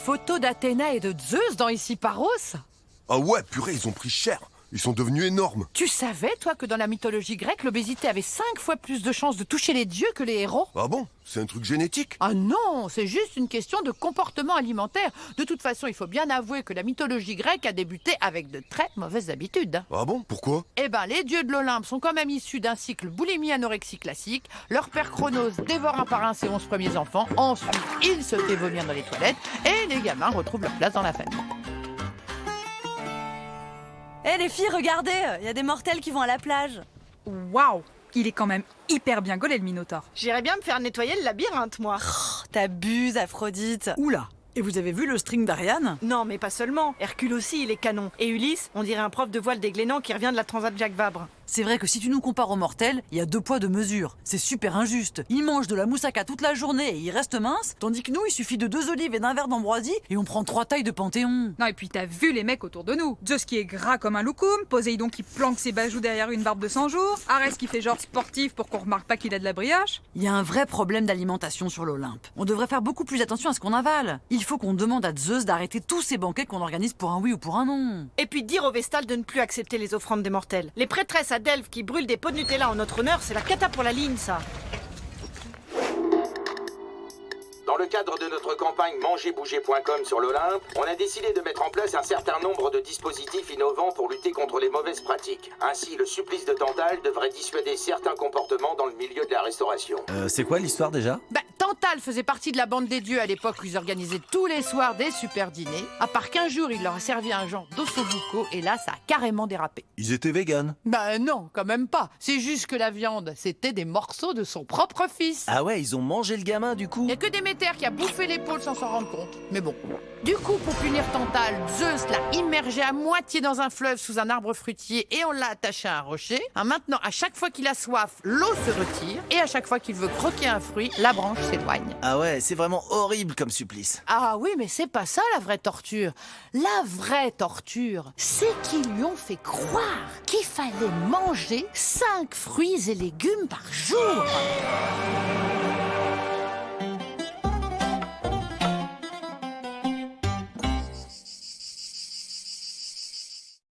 photos d'Athéna et de Zeus dans Iciparos? Ah ouais, purée, ils ont pris cher. Ils sont devenus énormes. Tu savais, toi, que dans la mythologie grecque, l'obésité avait 5 fois plus de chances de toucher les dieux que les héros? Ah bon? C'est un truc génétique? Ah non, c'est juste une question de comportement alimentaire. De toute façon, il faut bien avouer que la mythologie grecque a débuté avec de très mauvaises habitudes. Ah bon? Pourquoi? Eh ben, les dieux de l'Olympe sont quand même issus d'un cycle boulimie-anorexie classique. Leur père Chronos dévore un par un ses 11 premiers enfants. Ensuite, il se fait vomir dans les toilettes et les gamins retrouvent leur place dans la famille. Eh les filles, regardez, il y a des mortels qui vont à la plage. Waouh! Il est quand même hyper bien gaulé, le Minotaure. J'irais bien me faire nettoyer le labyrinthe, moi. Oh, t'abuses, Aphrodite. Oula! Et vous avez vu le string d'Ariane? Non, mais pas seulement. Hercule aussi, il est canon. Et Ulysse, on dirait un prof de voile des Glénans qui revient de la Transat Jacques Vabre. C'est vrai que si tu nous compares aux mortels, il y a 2 poids 2 mesures. C'est super injuste. Ils mangent de la moussaka toute la journée et ils restent minces, tandis que nous, il suffit de 2 olives et d'un verre d'ambroisie et on prend 3 tailles de Panthéon. Non, et puis t'as vu les mecs autour de nous. Zeus qui est gras comme un loukoum, Poséidon qui planque ses bajoux derrière une barbe de 100 jours, Arès qui fait genre sportif pour qu'on remarque pas qu'il a de la brioche. Il y a un vrai problème d'alimentation sur l'Olympe. On devrait faire beaucoup plus attention à ce qu'on avale. Il faut qu'on demande à Zeus d'arrêter tous ces banquets qu'on organise pour un oui ou pour un non. Et puis dire aux Vestales de ne plus accepter les offrandes des mortels. Les prêtresses à Delphes qui brûlent des pots de Nutella en notre honneur, c'est la cata pour la ligne, ça. Dans le cadre de notre campagne mangerbouger.com sur l'Olympe, on a décidé de mettre en place un certain nombre de dispositifs innovants pour lutter contre les mauvaises pratiques. Ainsi, le supplice de Tantale devrait dissuader certains comportements dans le milieu de la restauration. C'est quoi l'histoire déjà? Tantale faisait partie de la bande des dieux à l'époque où ils organisaient tous les soirs des super dîners. À part qu'un jour, il leur a servi un genre d'ossobuco et là, ça a carrément dérapé. Ils étaient véganes. Non, quand même pas. C'est juste que la viande, c'était des morceaux de son propre fils. Ah ouais, ils ont mangé le gamin du coup. Il n'y a que Déméter qui a bouffé l'épaule sans s'en rendre compte. Mais bon. Du coup, pour punir Tantale, Zeus l'a immergé à moitié dans un fleuve sous un arbre fruitier et on l'a attaché à un rocher. Maintenant, à chaque fois qu'il a soif, l'eau se retire et à chaque fois qu'il veut croquer un fruit, la branche s'éloigne. Ah ouais, c'est vraiment horrible comme supplice. Ah oui, mais c'est pas ça la vraie torture. La vraie torture, c'est qu'ils lui ont fait croire qu'il fallait manger 5 fruits et légumes par jour.